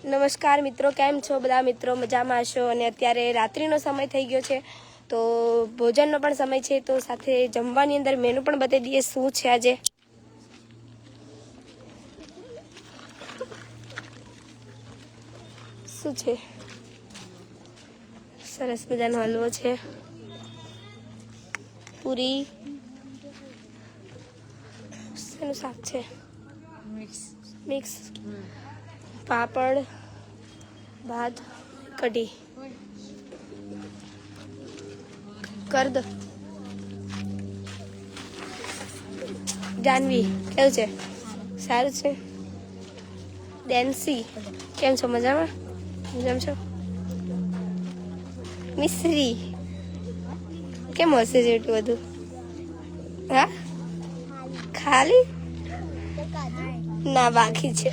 નમસ્કાર મિત્રો, કેમ છો બધા મિત્રો? મજામાં હશો? અને અત્યારે રાત્રિનો સમય થઈ ગયો છે, તો ભોજનનો પણ સમય છે, તો સાથે જમવાની અંદર મેનુ પણ બતાવી દઈએ શું છે આજે. શું છે? સરસ મજાનો હલવો છે, પૂરી, શેનું શાક છે? મિક્સ, પાપડ, ભાત, કઢી. કર દો. જાનવી કેવું છે? સારું છે. ડેન્સી કેમ છો? મજામાં? મજામાં છો? મિશ્રી કેમ હશે છે એટલું બધું? હા, ખાલી ના બાકી છે.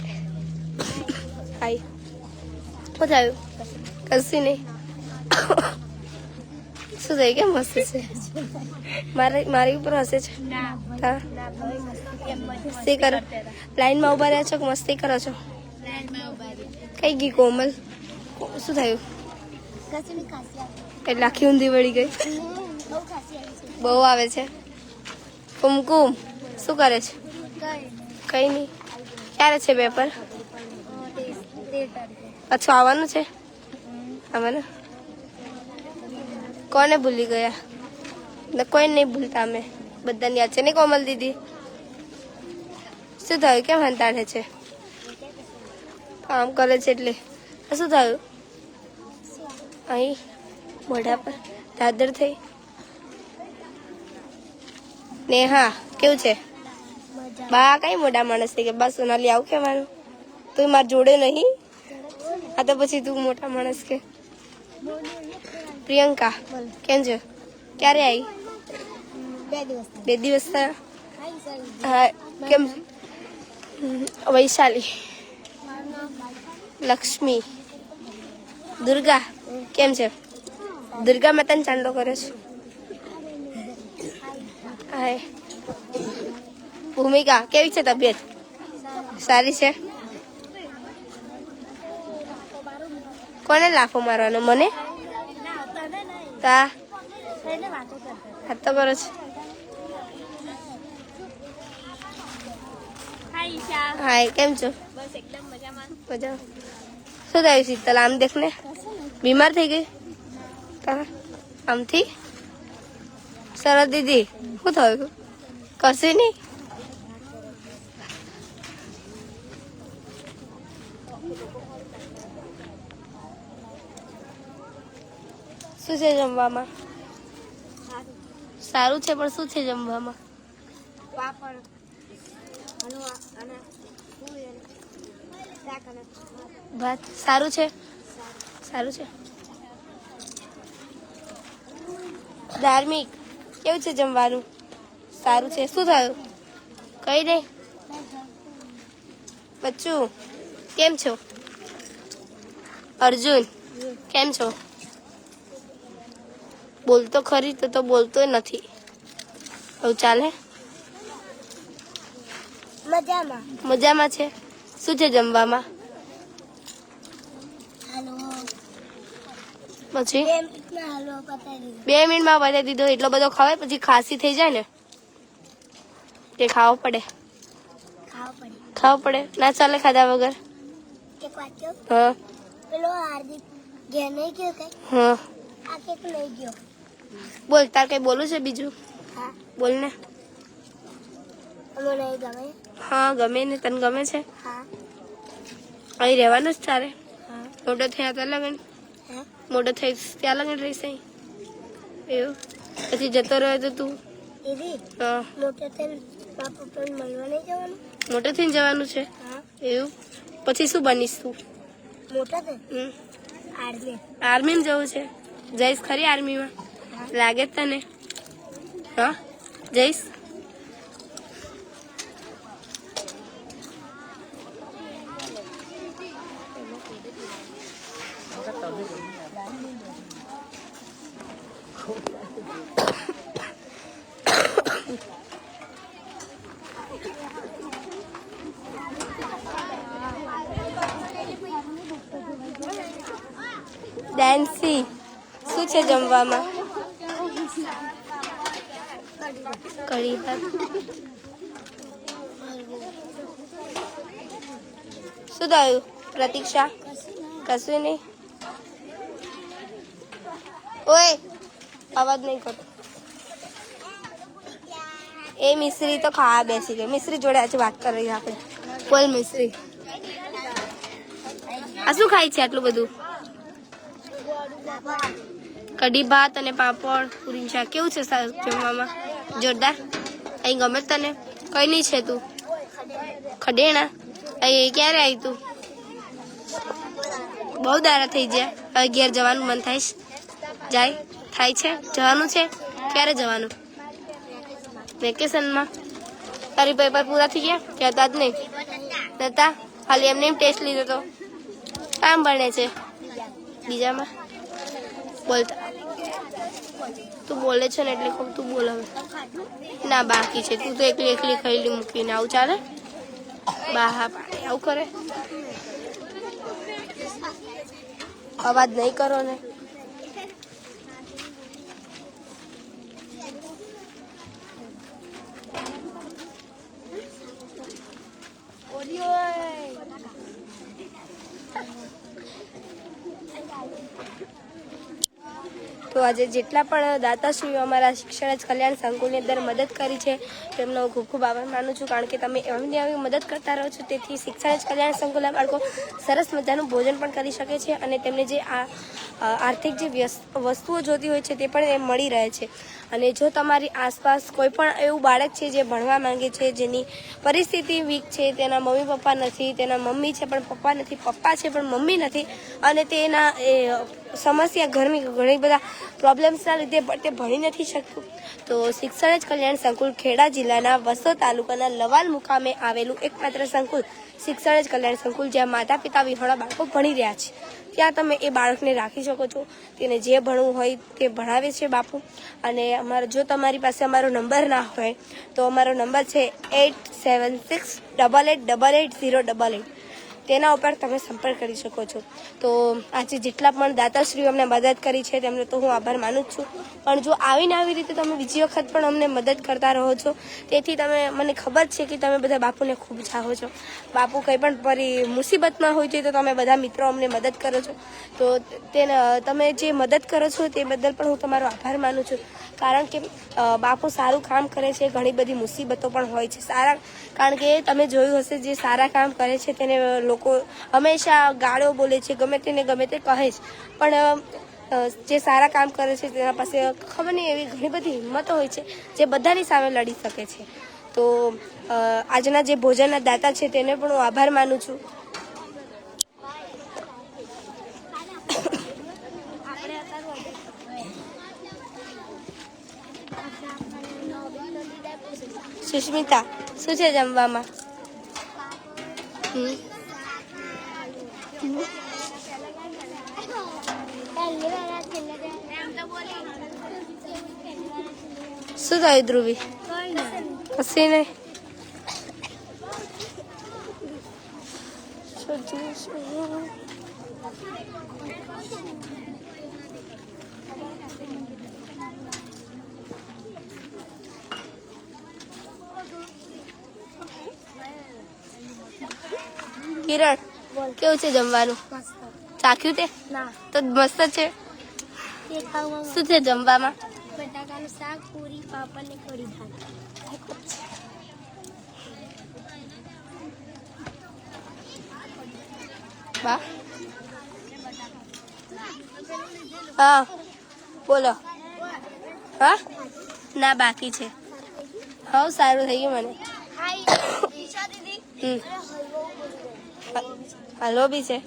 હાય, શું થયું? કશું નહીં. શું થયું? કેમ હસે છે? મારી ઉપર હસે છે? હા, મસ્તી કરો. લાઈનમાં ઉભા રહ્યા છો કે મસ્તી કરો છો? કઈ ગઈ કોમલ? શું થયું? એટલે આખી ઊંધી વળી ગઈ. બહુ આવે છે. કુમકુમ શું કરે છે? કઈ નહીં. ક્યારે છે પેપર? પાછું આવવાનું છે? આવવાનું. કોને ભૂલી ગયા? કોઈ નહીં ભૂલતા, અમે બધાને યાદ છે ને. કોમલ દીદી શું થયું? કેમ હંતાડે છે? કામ કરે છે એટલે. શું થયું? અહીં મોઢા પર દાદર થઈ. નેહા કેવું છે? બા કઈ મોટા માણસ થઈ ગયા? બસ સોનાલી આવું કહેવાનું. તું મારા જોડે નહીં. આ તો પછી તું મોટા માણસ કે. પ્રિયંકા કેમ છે? ક્યારે આવી? 2 દિવસ થયા. હા, કેમ? વૈશાલી, લક્ષ્મી, દુર્ગા કેમ છે? દુર્ગા માતાને ચાંદલો કરે છે. હાય. ભૂમિકા કેવી છે તબિયત? સારી છે. કોને લાફો મારવાનો? મને? તા હાથ તો કરો છે. હાય, કેમ છો? બસ એકદમ મજામાં. મજા. શું થયું શીતલ? આમ દેખ ને, બીમાર થઈ ગઈ આમથી. સરસ દીદી શું થયું? કશું નહીં. શું છે જમવામાં? સારું છે, પણ શું છે જમવામાં? ભાત. સારું છે? સારું છે. ધાર્મિક કેવું છે જમવાનું? સારું છે. શું થયું? કઈ નહીં. બચ્ચું કેમ છો? અર્જુન કેમ છો? બોલતો ખરી તો બોલતો નથી. એવું ચાલે? મજામાં છે. શું છે જમવામાં? પછી 2 મિનિટમાં બતાવી દીધો. એટલો બધો ખવાય? પછી ખાંસી થઈ જાય ને, તે ખાવો પડે. ખાવો પડે. ના ચાલે ખાધા વગર. હા. હા. બોલ, તાર કઈ બોલું છે બીજું? બોલ ને. હા ગમે ને. તને ગમે છે? અહીં રહેવાનું જ તારે? મોટો થયા ત્યાં લગન? મોટો થઈ ત્યાં લગન રહીશ અહીં? એવું? પછી જતો રહ્યો તો તું? મોટો થઈને જવાનું છે? એવું? પછી શું બનીશ તું? આર્મી માં જવું છે? જઈશ ખરી આર્મીમાં? લાગે તને? હા જઈશ. ડેન્સી શું છે જમવામાં? કઢી ભાત. શું થયું પ્રતીક્ષા? કશું નહીં. ઓય અવાજ નહીં કરતો. એ મિશ્રી તો ખાવા બેસી ગઈ. મિશ્રી જોડે આજે વાત કરી રહી આપણે. બોલ મિશ્રી, આ શું ખાય છે આટલું બધું? કઢી ભાત અને પાપડ પૂરી શાક. કેવું છે જમવામાં? જોરદાર. અહીં ગમે તને? કઈ નહીં છે તું? ખડેણા. અહીં ક્યારે આવી તું? બહુ દાડા થઈ ગયા. હવે ઘેર જવાનું મન થાય છે? જવાનું છે? ક્યારે જવાનું? વેકેશનમાં. તારી પેપર પૂરા થઈ ગયા? કહેતા જ નહીં નતા, ખાલી એમને ટેસ્ટ લીધો તો. કામ ભણે છે બીજામાં? બોલતા તું બોલે છે ને એટલે ખૂબ તું બોલ. હવે ના બાકી છે. તું તો એકલી ખાઈ મૂકીને આવું ચાલે? બહાર પાડે આવું કરે. અવાજ નહીં કરો ને. તો આજે જેટલા પણ દાતાશ્રીઓ અમારા શિક્ષણ જ કલ્યાણ સંકુલની અંદર મદદ કરી છે તેમનો ખૂબ ખૂબ આભાર માનું છું. કારણ કે તમે એમની આવી મદદ કરતા રહો છો, તેથી શિક્ષણ જ કલ્યાણ સંકુલના બાળકો સરસ મજાનું ભોજન પણ કરી શકે છે અને તેમને જે આર્થિક જે વસ્તુઓ જોતી હોય છે તે પણ એ મળી રહે છે. અને જો તમારી આસપાસ કોઈ પણ એવું બાળક છે જે ભણવા માંગે છે, જેની પરિસ્થિતિ વીક છે, તેના મમ્મી પપ્પા નથી, તેના મમ્મી છે પણ પપ્પા નથી, પપ્પા છે પણ મમ્મી નથી, અને તેના સમસ્યા ઘણી બધા પ્રોબ્લેમ્સના લીધે તે ભણી નથી શકતું, તો શિક્ષણ જ કલ્યાણ સંકુલ ખેડા જિલ્લાના વસોદ તાલુકાના લવાલ મુકામે આવેલું એકમાત્ર સંકુલ શિક્ષણ જ કલ્યાણ સંકુલ, જ્યાં માતા પિતા વિહોણા બાળકો ભણી રહ્યા છે, ત્યાં તમે એ બાળકને રાખી શકો છો. તેને જે ભણવું હોય તે ભણાવે છે બાપુ. અને જો તમારી પાસે અમારો નંબર ના હોય તો અમારો નંબર છે 8768880888. તેના ઉપર તમે સંપર્ક કરી શકો છો. તો આજે જેટલા પણ દાતાશ્રીઓ અમને મદદ કરી છે તેમને તો હું આભાર માનું જ છું. પણ જો આવી રીતે તમે બીજી વખત પણ અમને મદદ કરતા રહો છો, તેથી મને ખબર છે કે તમે બધા બાપુને ખૂબ ચાહો છો. બાપુ કંઈ પણ મુસીબતમાં હોય છે તો તમે બધા મિત્રો અમને મદદ કરો છો. તો તમે જે મદદ કરો છો તે બદલ પણ હું તમારો આભાર માનું છું. કારણ કે બાપુ સારું કામ કરે છે. ઘણી બધી મુસીબતો પણ હોય છે કારણ કે તમે જોયું હશે, જે સારા કામ કરે છે તેને લોકો હંમેશા ગાળો બોલે છે, ગમે તે કહે છે, પણ જે સારા કામ કરે છે તેના પાસે ખબર નહીં એવી ઘણી બધી હિંમતો હોય છે જે બધાની સામે લડી શકે છે. તો આજના જે ભોજનના દાતા છે તેને પણ હું આભાર માનું છું. સુષ્મિતા, શું છે જમવામાં? શું થયું ધ્રુવી? કશી નહીં. કિરણ, કેવું છે જમવાનું? ચાખ્યું તે? તો મસ્ત છે. શું છે જમવામાં? બટાકાનું શાક, પૂરી, પાપડ ને કઢી ભાત. હા બોલો. હા ના બાકી છે. હા સારું થઈ ગયું મને. હલવો બી છે.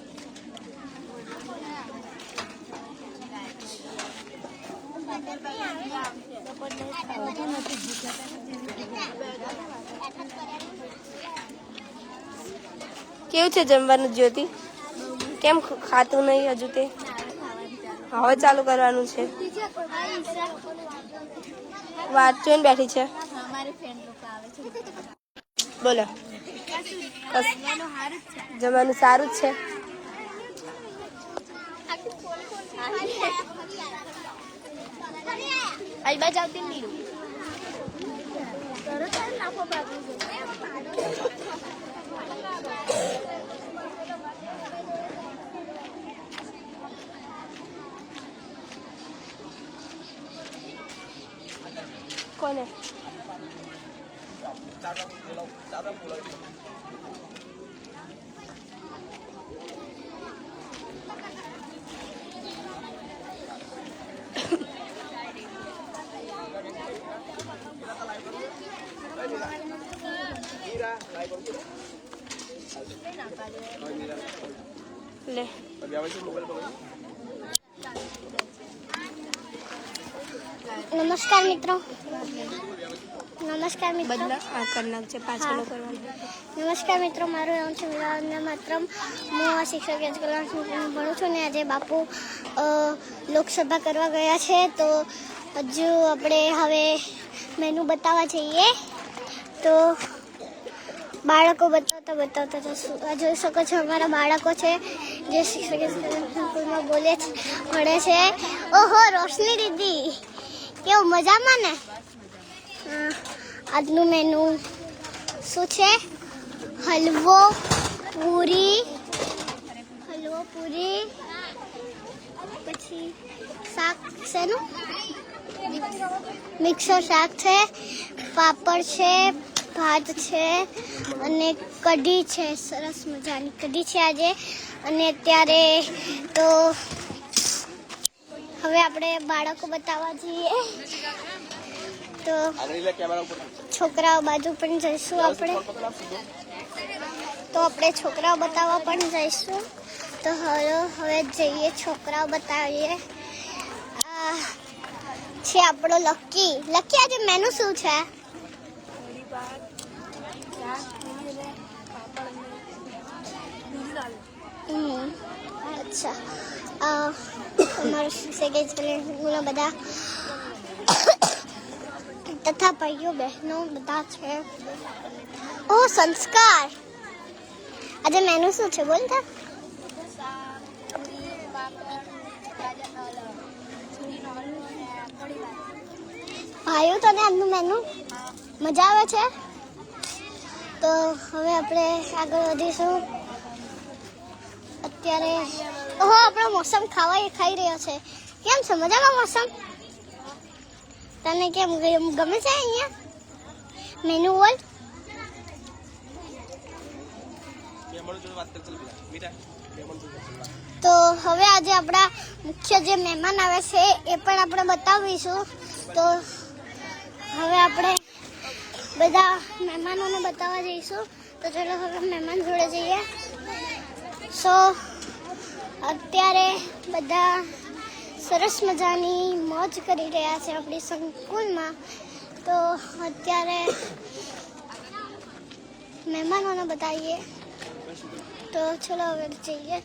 કેવું છે જમવાનું જ્યોતિ? કેમ ખાતું નહીં હજુ? તે હવે ચાલુ કરવાનું છે. વાત જોઈને બેઠી છે. બોલો. જમવાનું સારું જ છે. આઈ બાજ આવતી નહીં કોને લે નમસ્કાર મિત્રો બદલા આ કરી નાખજે પાછળ કરવાનું નમસ્કાર મિત્રો, મારું નામ છે વિરાજના માત્રમ. હું આ શિક્ષક એજ્યુકેશન ભણું છું ને આજે બાપુ લોકસભા કરવા ગયા છે, તો હજુ આપણે હવે મેનુ બતાવવા જઈએ. તો બાળકો બતાવતા જશું. આ જોઈ શકો છો અમારા બાળકો છે જે શિક્ષક એજ્યુકેશન સ્કૂલમાં ભણે છે. ઓહો રોશની દીદી, કેવું મજામાં ને? આજનું મેનુ શું છે? હલવો પૂરી, પછી શાક શેનું? મિક્સર શાક છે, પાપડ છે, ભાત છે અને કઢી છે. સરસ મજાની કઢી છે આજે. અને અત્યારે તો હવે આપણે બાળકો બતાવવા જઈએ. તો છોકરાઓ બાજુ પણ જઈશું આપણે. છોકરાઓ બતાવવા પણ જઈશું. તો હવે જઈએ છોકરાઓ બતાવીએ. છે આપણો લકી. આજે મેનુ શું છે? અચ્છા, અમારું શિક્ષક બધા તથા ભાઈઓ બહેનો બધા છે. ઓહ સંસ્કાર, આજે મેનુ શું છે બોલ? ભાઈઓ તને આજનું મેનુ મજા આવે છે? તો હવે આપણે આગળ વધીશું. અત્યારે ઓહો આપણો મોસમ ખાઈ રહ્યો છે. કેમ છે? મજામાં મોસમ? તને કેમ ગમે છે અહીંયા મેનુ? બોલ. તો હવે આજે આપણા મુખ્ય જે મહેમાન આવે છે એ પણ આપણે બતાવીશું. તો હવે આપણે બધા મહેમાનોને બતાવવા જઈશું. તો ચલો હવે મહેમાન જોડે જઈએ. અત્યારે બધા સરસ મજાની મોજ કરી રહ્યા છે આપણી સંકુલમાં. તો અત્યારે મહેમાનોને બતાવીએ. તો ચલો હવે જઈએ.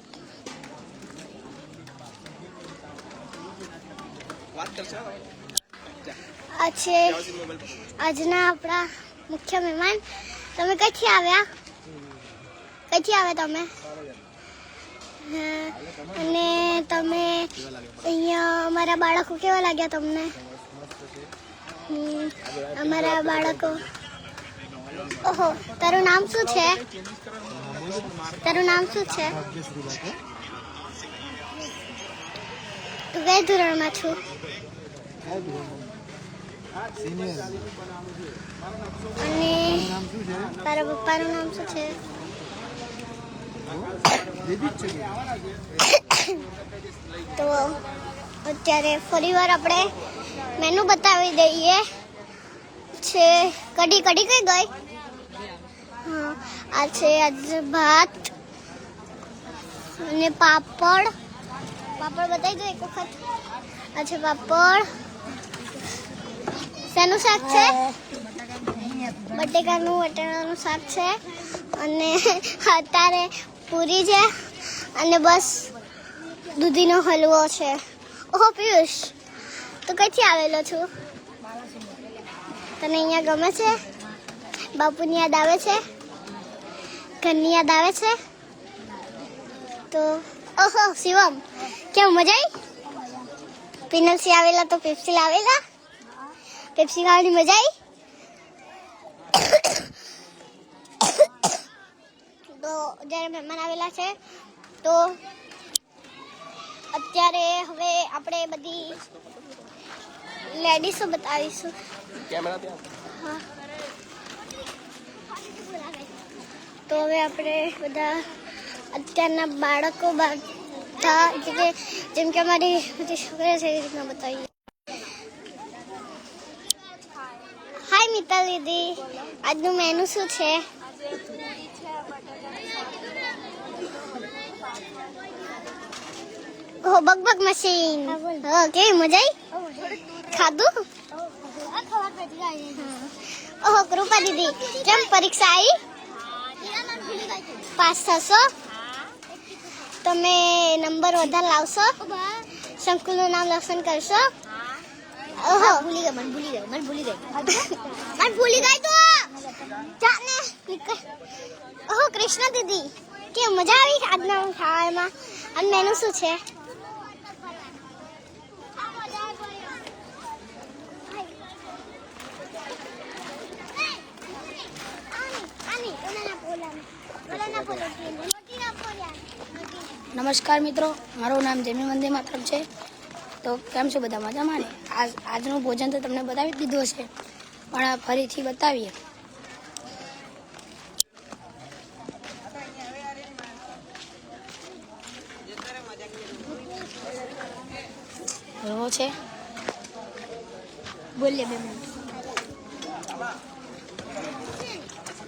આ છે આજના આપણા મુખ્ય મહેમાન. તમે કઈથી આવ્યા તમે? અને તમે અહીંયા અમારા બાળકો કેવા લાગ્યા તમને? અમારા બાળકો. ઓહો, તારું નામ શું છે? તું કઈ ધોરણમાં છું? અને તારા પપ્પાનું નામ શું છે? તો અત્યારે ફરીવાર આપણે મેનુ બતાવી દઈએ. છે કઢી કઈ ગઈ? હા, આ છે આજે ભાત અને પાપડ બતાવી દો એક વખત. આ છે પાપડ. શેનું શાક છે? બટેકાનું શાક છે. અને અત્યારે પૂરી છે અને બસ દૂધીનો હલવો છે. ઓહો પિયુષ, તો કઈથી આવેલો છું? તને અહીંયા ગમે છે? બાપુની યાદ આવે છે? ઘરની યાદ આવે છે? તો ઓહો શિવમ, કેમ મજા આવી? પિનલસી આવેલા તો પેપ્સી લાવેલા. પેપ્સી ખાવાની મજા આવી. તો જ્યારે મહેમાન આવેલા છે તો અત્યારે હવે આપણે બધી લેડીઝો બતાવીશું. હા, તો હવે આપણે બધા અત્યારના બાળકો બધા જેમ કે અમારી બધી છોકરીઓ છે એ રીતના બતાવીએ. હાય મિત્તલ દીદી, આજનું મેનુ શું છે? ઓહો, બગબગ મશીન. હા, કેવી મજા આવી? ખાધું? ઓહો, કૃપા દીદી, કેમ પરીક્ષા આવી? પાસ થશો? તમે નંબર વધારે લાવશો? સંકુલનું નામ રોશન કરશો? ઓહો, ભૂલી ગઈ તો ચાને. ઓહો, કૃષ્ણ દીદી, કેમ મજા આવી આજના ખાવામાં? અને મેનુ શું છે? નમસ્કાર મિત્રો, મારું નામ જેમી વંદે માતરમ છે. તો કેમ છો બધા? મજામાં ને? આજનું ભોજન તો તમને બતાવી દીધું હશે, પણ ફરીથી બતાવીએ. એવો છે, બોલીએ 2 મિનિટ.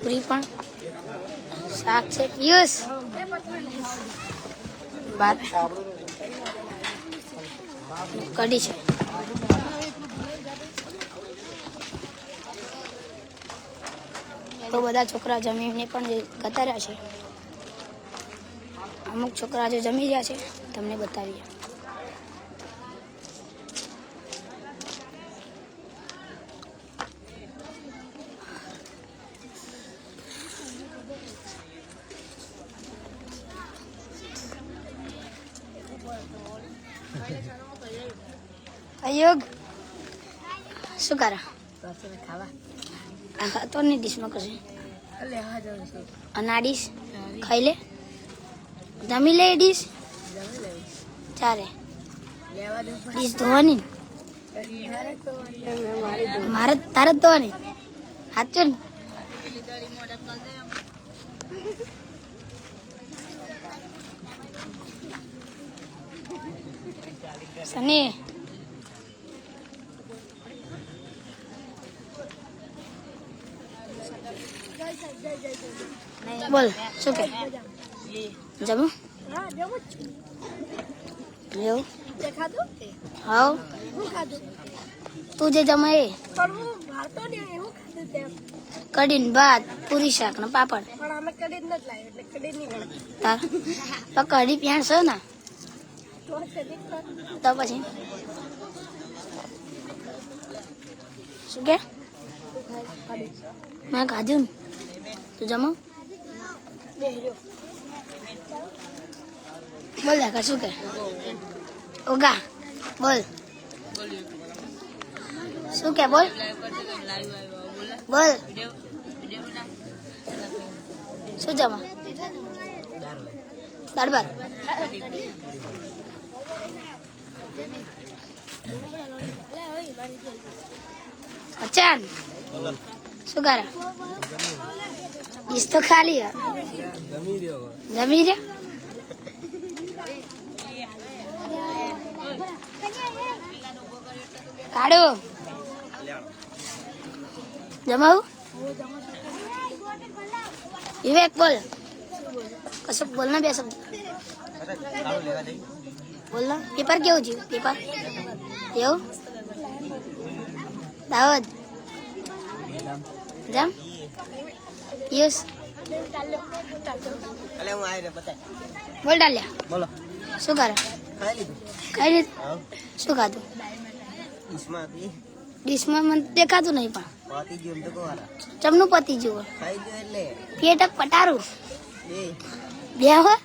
પૂરી પણ, શાક છે, પિયુષ બાર, કઢી છે. તો બધા છોકરા જમીને પણ જતા રહ્યા છે. અમુક છોકરા જે જમી રહ્યા છે તમને બતાવીએ. અયોગ શું કરે? ખાવા તો નહીં, ડીશમાં કરશે. અને આ ડીશ ખાઈ લે, જમી લે. ડીશ ચાલે, ડીશ ધોવાની મારે તારે જ ધોવાની. સાચું ને? સની બોલ, શું કે? જમું? એવું? હા, તું જે જમે એ કઢી ને ભાત, પૂરી, શાક ને પાપડ. કઢી પ્યાણશો ને તો પછી શું કે? મેં ખાધું ને, તું જમો. બોલ દાખા શું કે? ઓગા બોલ, શું કે? બોલ બોલ, શું જમા? દાળ ભાત. અચાન શું કરે? ડીશ તો ખાલી જમી રહ્યા. કાઢો જમાવું. વિવેક બોલ, કશું બોલ ને, બે શબ્દ બોલ ને. પેપર કેવું થયું? પેપર એવું? દાવત જમ યસ બોલ. ડાલ્યા બોલો, શું કરે? ખાઈ લીધું. શું ખાધું? ડીશમાં મને દેખાતું નહીં, પણ ચમનું પતી જુઓ. પેટક પટારું બે હોય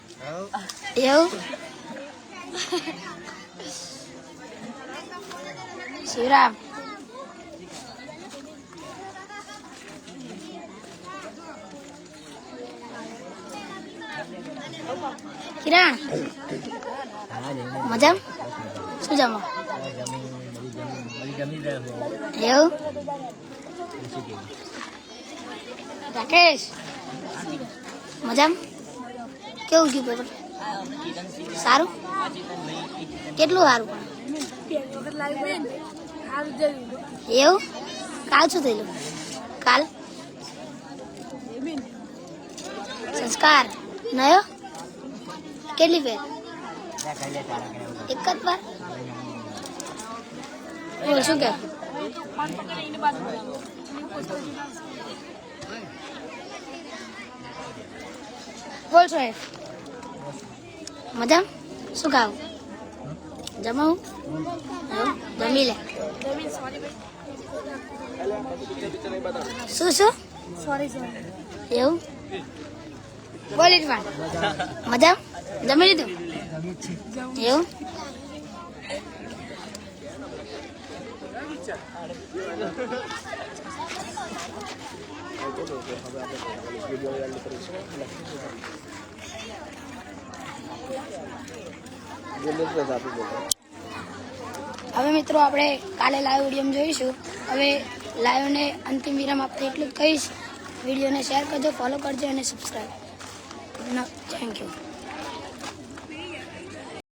એવું. શિવરામ. કિરણ મજામ શું જમો એવું રાકેશ મજામ કેવું ગયું પેપર સારું કેટલું સારું એવું કાલ શું થયેલું કાલ સંસ્કાર નયો કેટલી ફેર એક જ વાર બોલ શું કે બોલ સાહેબ મજામ શું ખાવું જમાવું જમી લે શું શું એવું બોલ ઇરફાન મજામ જમી લીધું એવું હવે મિત્રો આપણે કાલે લાઈવ વિડીયો જોઈશું. હવે લાઈવને અંતિમ વિરામ આપતા એટલું જ કહીશ. વિડીયોને શેર કરજો, ફોલો કરજો અને સબસ્ક્રાઈબ. Thank you.